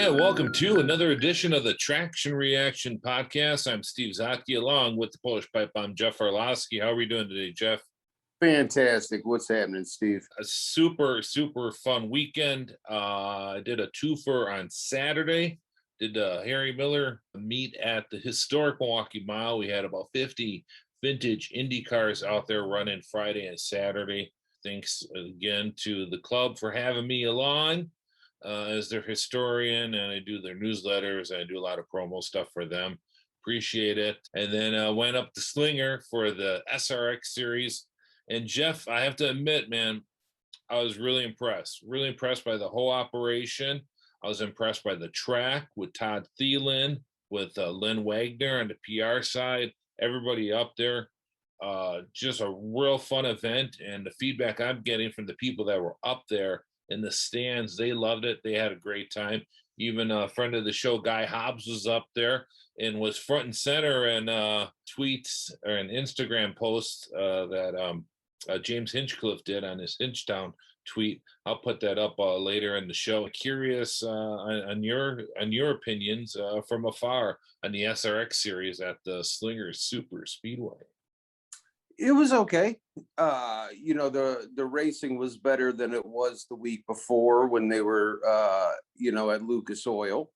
And welcome to another edition of the Traction Reaction Podcast. I'm Steve Zautke, along with the Polish Pipe. I'm Jeff Orloski. How are we doing today, Jeff? Fantastic. What's happening, Steve? A super fun weekend. I did a twofer on Saturday. Did Harry Miller meet at the historic Milwaukee Mile. We had about 50 vintage Indy cars out there running Friday and Saturday. Thanks again to the club for having me along as their historian, and I do their newsletters. I do a lot of promo stuff for them. Appreciate it. And then I went up to Slinger for the SRX Series. And Jeff, I have to admit, man, I was really impressed by the whole operation. I was impressed by the track with Todd Thielen, with Lynn Wagner on the PR side, everybody up there. Just a real fun event, and the feedback I'm getting from the people that were up there in the stands, they loved it. They had a great time. Even a friend of the show, Guy Hobbs, was up there and was front and center in tweets or an Instagram post that James Hinchcliffe did on his Hinchtown tweet. I'll put that up later in the show. Curious on your opinions from afar on the SRX series at the Slinger Super Speedway. It was okay. The racing was better than it was the week before when they were, at Lucas Oil.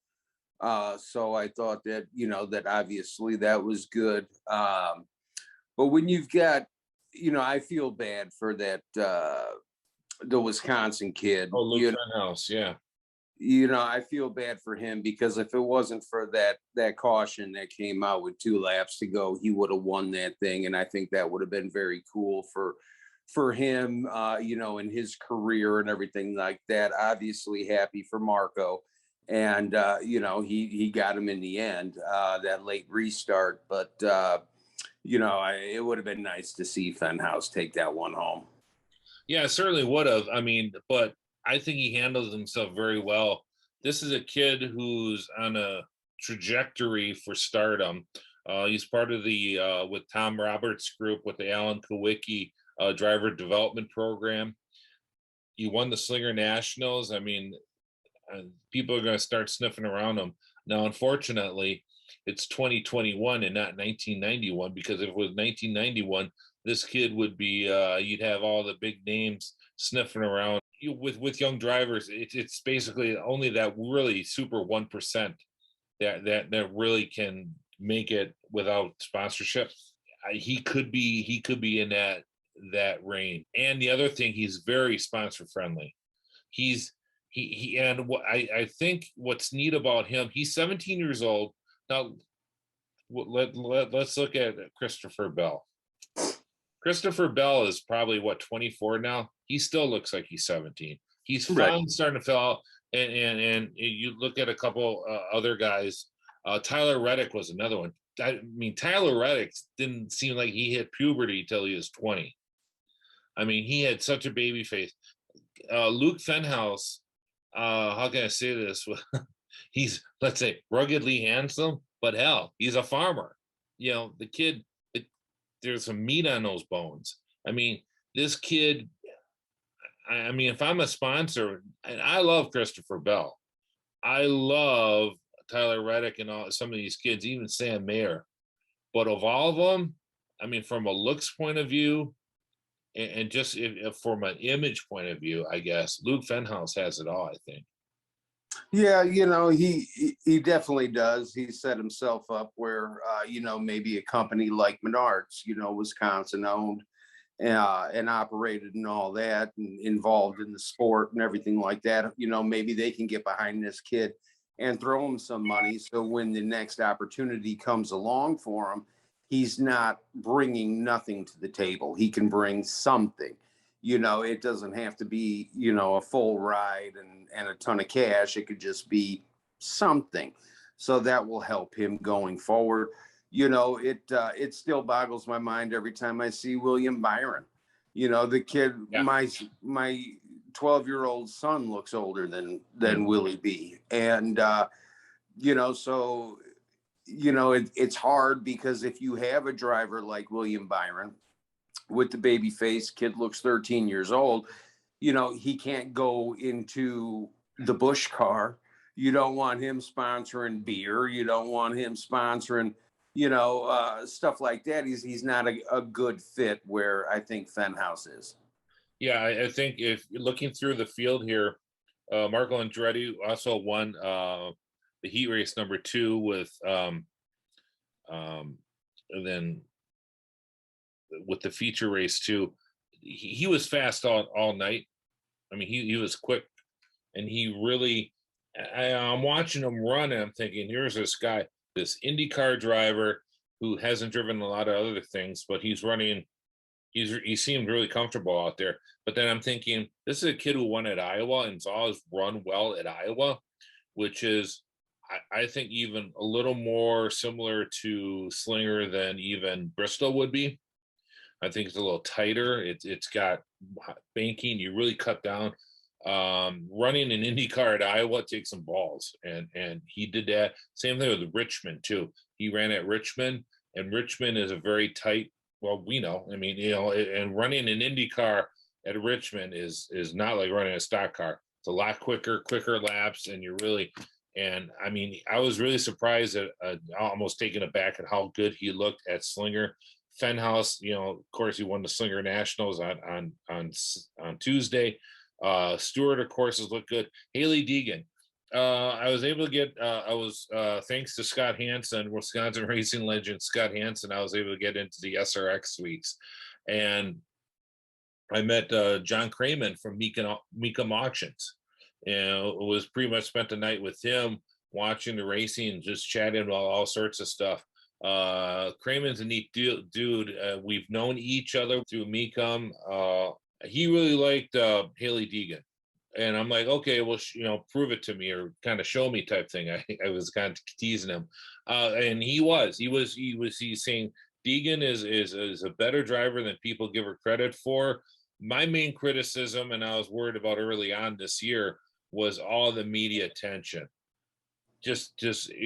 So I thought that, that obviously that was good. But when you've got, I feel bad for that, the Wisconsin kid. Oh, Luke Fenhaus, yeah. I feel bad for him because if it wasn't for that caution that came out with 2 laps to go, he would have won that thing. And I think that would have been very cool for him, in his career and everything like that. Obviously happy for Marco. And, he got him in the end, that late restart. But, it would have been nice to see Fenhaus take that one home. Yeah, certainly would have. I mean, but I think he handles himself very well. This is a kid who's on a trajectory for stardom. He's part of the with Tom Roberts' group with the Alan Kowicki driver development program. He won the Slinger Nationals. I mean, people are going to start sniffing around him. Now, unfortunately, it's 2021 and not 1991, because if it was 1991, this kid would be, you'd have all the big names sniffing around. With young drivers, it's basically only that really super 1% that really can make it without sponsorship. He could be in that range. And the other thing, he's very sponsor friendly. I think what's neat about him, he's 17 years old now. Let's look at Christopher Bell. Christopher Bell is probably 24 now. He still looks like he's 17. He's finally starting to fill out. And you look at a couple other guys. Tyler Reddick was another one. I mean, Tyler Reddick didn't seem like he hit puberty till he was 20. I mean, he had such a baby face. Luke Fenhaus, how can I say this? He's, let's say, ruggedly handsome, but hell, he's a farmer. The kid, there's some meat on those bones. I mean, this kid, I mean, if I'm a sponsor, and I love Christopher Bell, I love Tyler Reddick and some of these kids, even Sam Mayer. But of all of them, I mean, from a looks point of view, and just from an image point of view, I guess Luke Fenhaus has it all, I think. Yeah, he definitely does. He set himself up where, maybe a company like Menards, Wisconsin owned and operated and all that, and involved in the sport and everything like that. Maybe they can get behind this kid and throw him some money. So when the next opportunity comes along for him, he's not bringing nothing to the table. He can bring something. It doesn't have to be, a full ride and a ton of cash. It could just be something. So that will help him going forward. It still boggles my mind every time I see William Byron. The kid, Yeah. my 12-year-old son looks older than Willie B. And, it's hard because if you have a driver like William Byron, with the baby face, kid looks 13 years old, he can't go into the Busch car You don't want him sponsoring beer. You don't want him sponsoring, stuff like that. He's not a good fit where I think Fenhaus is. Yeah, I think if you're looking through the field here, Marco Andretti also won the heat race number 2 with and then with the feature race too. He was fast all night. I mean, he was quick, and he really. I'm watching him run, and I'm thinking, here's this guy, this IndyCar driver who hasn't driven a lot of other things, but he's running. He seemed really comfortable out there. But then I'm thinking, this is a kid who won at Iowa and has always run well at Iowa, which is, I think, even a little more similar to Slinger than even Bristol would be. I think it's a little tighter. It's got banking. You really cut down. Running an IndyCar at Iowa takes some balls, and he did that. Same thing with Richmond too. He ran at Richmond, and Richmond is a very tight. Well, we know. I mean, and running an IndyCar at Richmond is not like running a stock car. It's a lot quicker laps, and you're really. And I mean, I was really surprised at almost taken aback at how good he looked at Slinger. Fenhaus, of course, he won the Slinger Nationals on Tuesday. Stewart, of course, has looked good. Hailie Deegan. I was able to get, thanks to Scott Hansen, Wisconsin racing legend Scott Hansen, I was able to get into the SRX suites. And I met John Craman from Mecum Auctions. And it was pretty much spent the night with him watching the racing and just chatting about all sorts of stuff. Craman's a neat dude. We've known each other through Mecum. He really liked Hailie Deegan, and I'm like, okay, well, prove it to me or kind of show me type thing. I was kind of teasing him, and he's saying Deegan is a better driver than people give her credit for. My main criticism, and I was worried about early on this year, was all the media attention. Just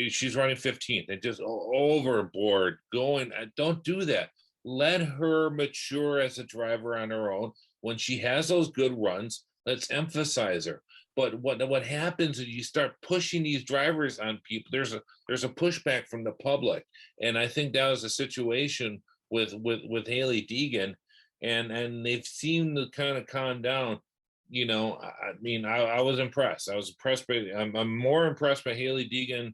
she's running 15th and just overboard going. Don't do that. Let her mature as a driver on her own. When she has those good runs, let's emphasize her. But what happens is you start pushing these drivers on people. There's a pushback from the public, and I think that was a situation with Hailie Deegan, and they've seemed to kind of calm down. I mean, I was impressed. I was impressed by. I'm more impressed by Hailie Deegan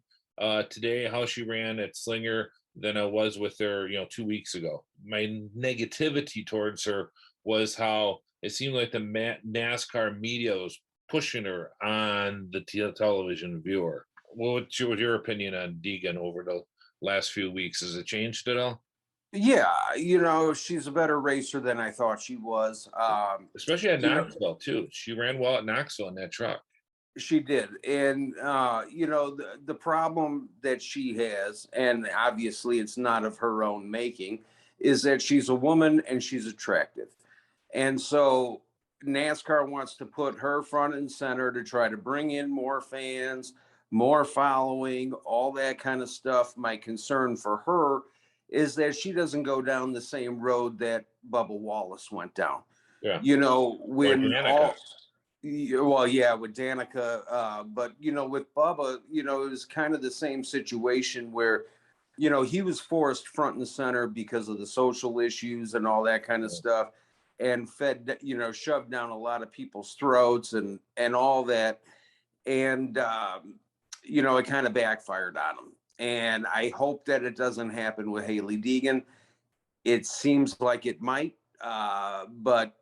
today, how she ran at Slinger, than I was with her, 2 weeks ago. My negativity towards her was how it seemed like the NASCAR media was pushing her on the television viewer. What's your opinion on Deegan over the last few weeks? Has it changed at all? Yeah, she's a better racer than I thought she was. Especially at Knoxville too. She ran well at Knoxville in that truck. She did. And, the problem that she has, and obviously it's not of her own making, is that she's a woman and she's attractive. And so NASCAR wants to put her front and center to try to bring in more fans, more following, all that kind of stuff. My concern for her is that she doesn't go down the same road that Bubba Wallace went down. Yeah. When all, well, yeah, with Danica, but with Bubba, it was kind of the same situation where, he was forced front and center because of the social issues and all that kind of stuff, and shoved down a lot of people's throats and all that, and it kind of backfired on him. And I hope that it doesn't happen with Hailie Deegan. It seems like it might, but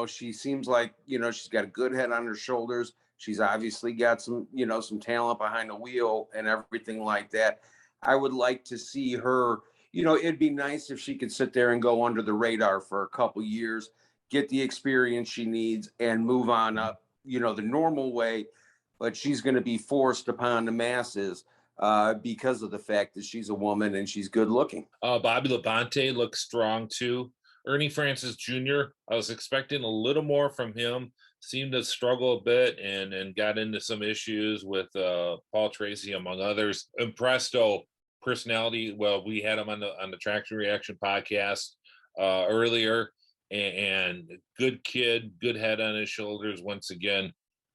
she seems like she's got a good head on her shoulders. She's obviously got some some talent behind the wheel and everything like that. I would like to see her. It'd be nice if she could sit there and go under the radar for a couple years, get the experience she needs, and move on up the normal way. But she's going to be forced upon the masses because of the fact that she's a woman and she's good looking. Bobby Labonte looks strong too. Ernie Francis Jr., I was expecting a little more from him. Seemed to struggle a bit and got into some issues with Paul Tracy, among others. Impresto personality. Well, we had him on the Traction Reaction podcast earlier, and good kid, good head on his shoulders once again.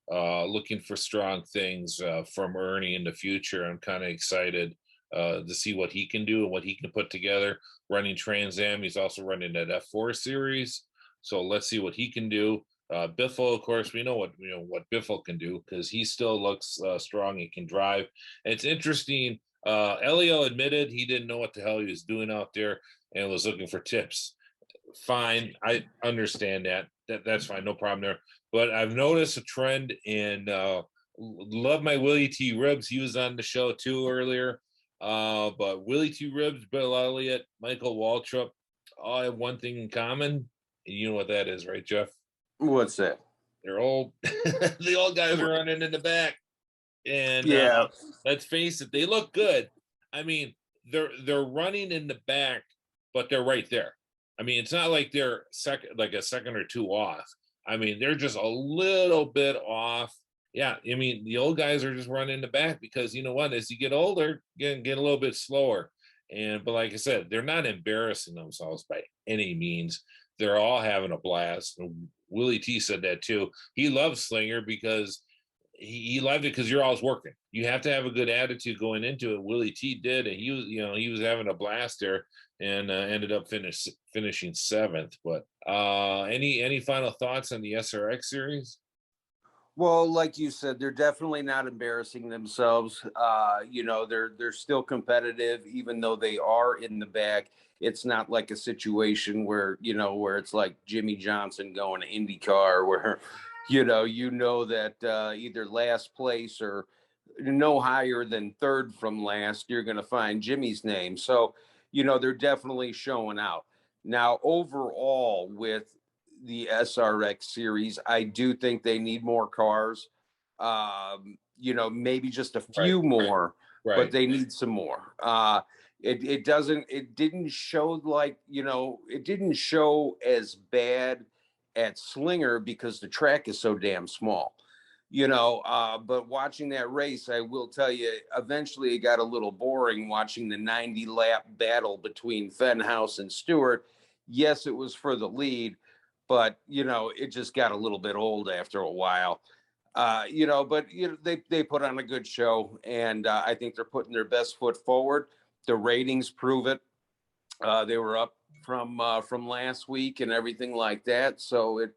looking for strong things from Ernie in the future. I'm kind of excited to see what he can do and what he can put together. Running Trans Am, he's also running that F4 series, so let's see what he can do. Biffle, of course, we know what Biffle can do because he still looks strong. He can drive. And it's interesting. Elio admitted he didn't know what the hell he was doing out there and was looking for tips. Fine, I understand that. That's fine, no problem there. But I've noticed a trend in love my Willie T. Ribs. He was on the show too earlier. But Willie T. Ribs, Bill Elliott, Michael Waltrip all have one thing in common. And you know what that is, right, Jeff? What's that? They're old. The old guys are running in the back. And Yeah. let's face it, they look good. I mean, they're running in the back, but they're right there. I mean, it's not like they're a second or two off. I mean, they're just a little bit off. Yeah, I mean, the old guys are just running in the back because you know what? As you get older, get a little bit slower. But like I said, they're not embarrassing themselves by any means. They're all having a blast. And Willie T said that too. He loves Slinger because he loved it because you're always working. You have to have a good attitude going into it. Willie T did, and he was having a blast there, and ended up finishing seventh. But any final thoughts on the SRX series? Well, like you said, they're definitely not embarrassing themselves. They're still competitive, even though they are in the back. It's not like a situation where it's like Jimmy Johnson going to IndyCar, where that either last place or no higher than third from last, you're going to find Jimmy's name. So, they're definitely showing out. Now, overall, with the SRX series, I do think they need more cars. Maybe just a few more, Right. but they need some more. It didn't show as bad at Slinger because the track is so damn small. But watching that race, I will tell you, eventually it got a little boring watching the 90 lap battle between Fenhaus and Stewart. Yes, it was for the lead, but it just got a little bit old after a while. They put on a good show, and I think they're putting their best foot forward. The ratings prove it. They were up from last week and everything like that. So it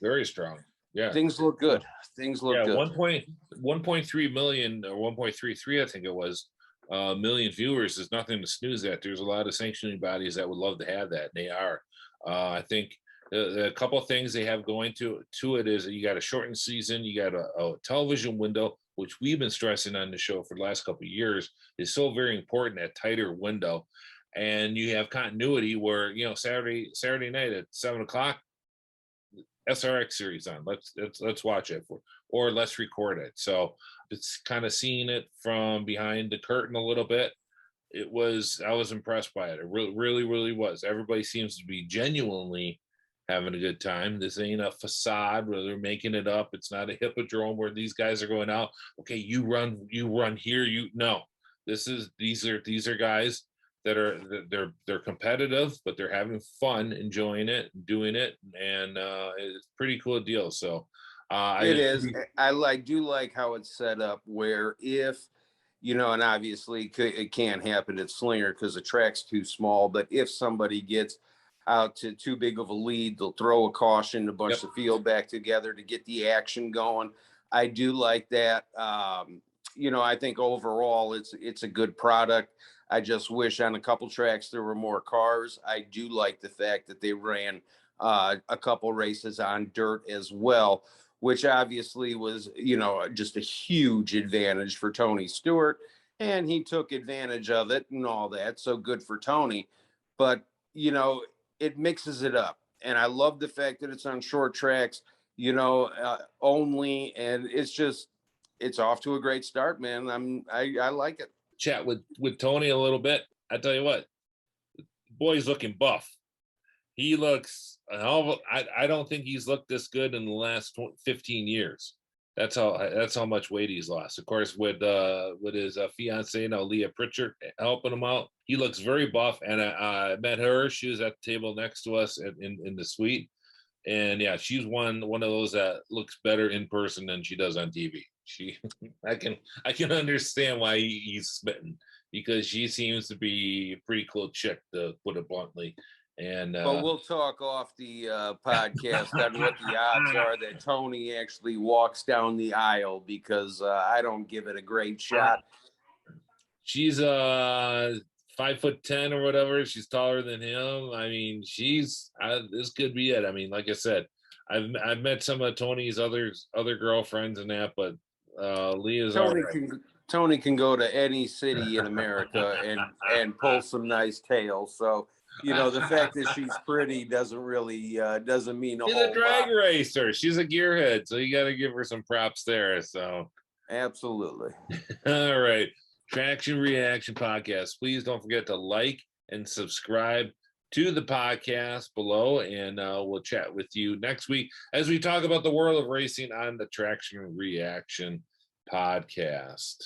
very strong. Yeah, things look good. Things look good. 1.3 million or 1.33, I think it was, million viewers is nothing to snooze at. There's a lot of sanctioning bodies that would love to have that. They are. I think a couple of things they have going to it is that you got a shortened season, you got a television window, which we've been stressing on the show for the last couple of years, is so very important, that tighter window. And you have continuity where, Saturday night at 7:00, SRX series on. Let's watch it or let's record it. So it's kind of seeing it from behind the curtain a little bit. I was impressed by it. It really, really was. Everybody seems to be genuinely having a good time. This ain't a facade where they're making it up. It's not a hippodrome where these guys are going out. Okay, you run here. No, these are guys that are they're competitive, but they're having fun, enjoying it, doing it, and it's a pretty cool deal. So it is. I do like how it's set up, where if and obviously it can't happen at Slinger because the track's too small. But if somebody gets out to too big of a lead, they'll throw a caution to bunch the field back together to get the action going. I do like that. I think overall it's a good product. I just wish on a couple tracks there were more cars. I do like the fact that they ran a couple races on dirt as well, which obviously was, just a huge advantage for Tony Stewart. And he took advantage of it and all that. So good for Tony. But, it mixes it up. And I love the fact that it's on short tracks, only. And it's off to a great start, man. I like it. Chat with Tony a little bit. I tell you what, boy's looking buff. He looks. I don't think he's looked this good in the last 15 years. That's how much weight he's lost. Of course, with his fiancee now, Leah Pritchard, helping him out. He looks very buff. And I met her. She was at the table next to us in the suite. And yeah, she's one of those that looks better in person than she does on TV. She, I can understand why he's smitten, because she seems to be a pretty cool chick, to put it bluntly. And But we'll talk off the podcast on what the odds are that Tony actually walks down the aisle, because I don't give it a great shot. She's 5'10" or whatever. She's taller than him. I mean, this could be it. I mean, like I said, I've met some of Tony's other girlfriends and that, but Leah's Tony can go to any city in America and pull some nice tails. So, you know, the fact that she's pretty doesn't really doesn't mean she's a drag racer. She's a gearhead, so you got to give her some props there. So absolutely. All right. Traction Reaction Podcast. Please don't forget to like and subscribe to the podcast below, and we'll chat with you next week as we talk about the world of racing on the Traction Reaction Podcast.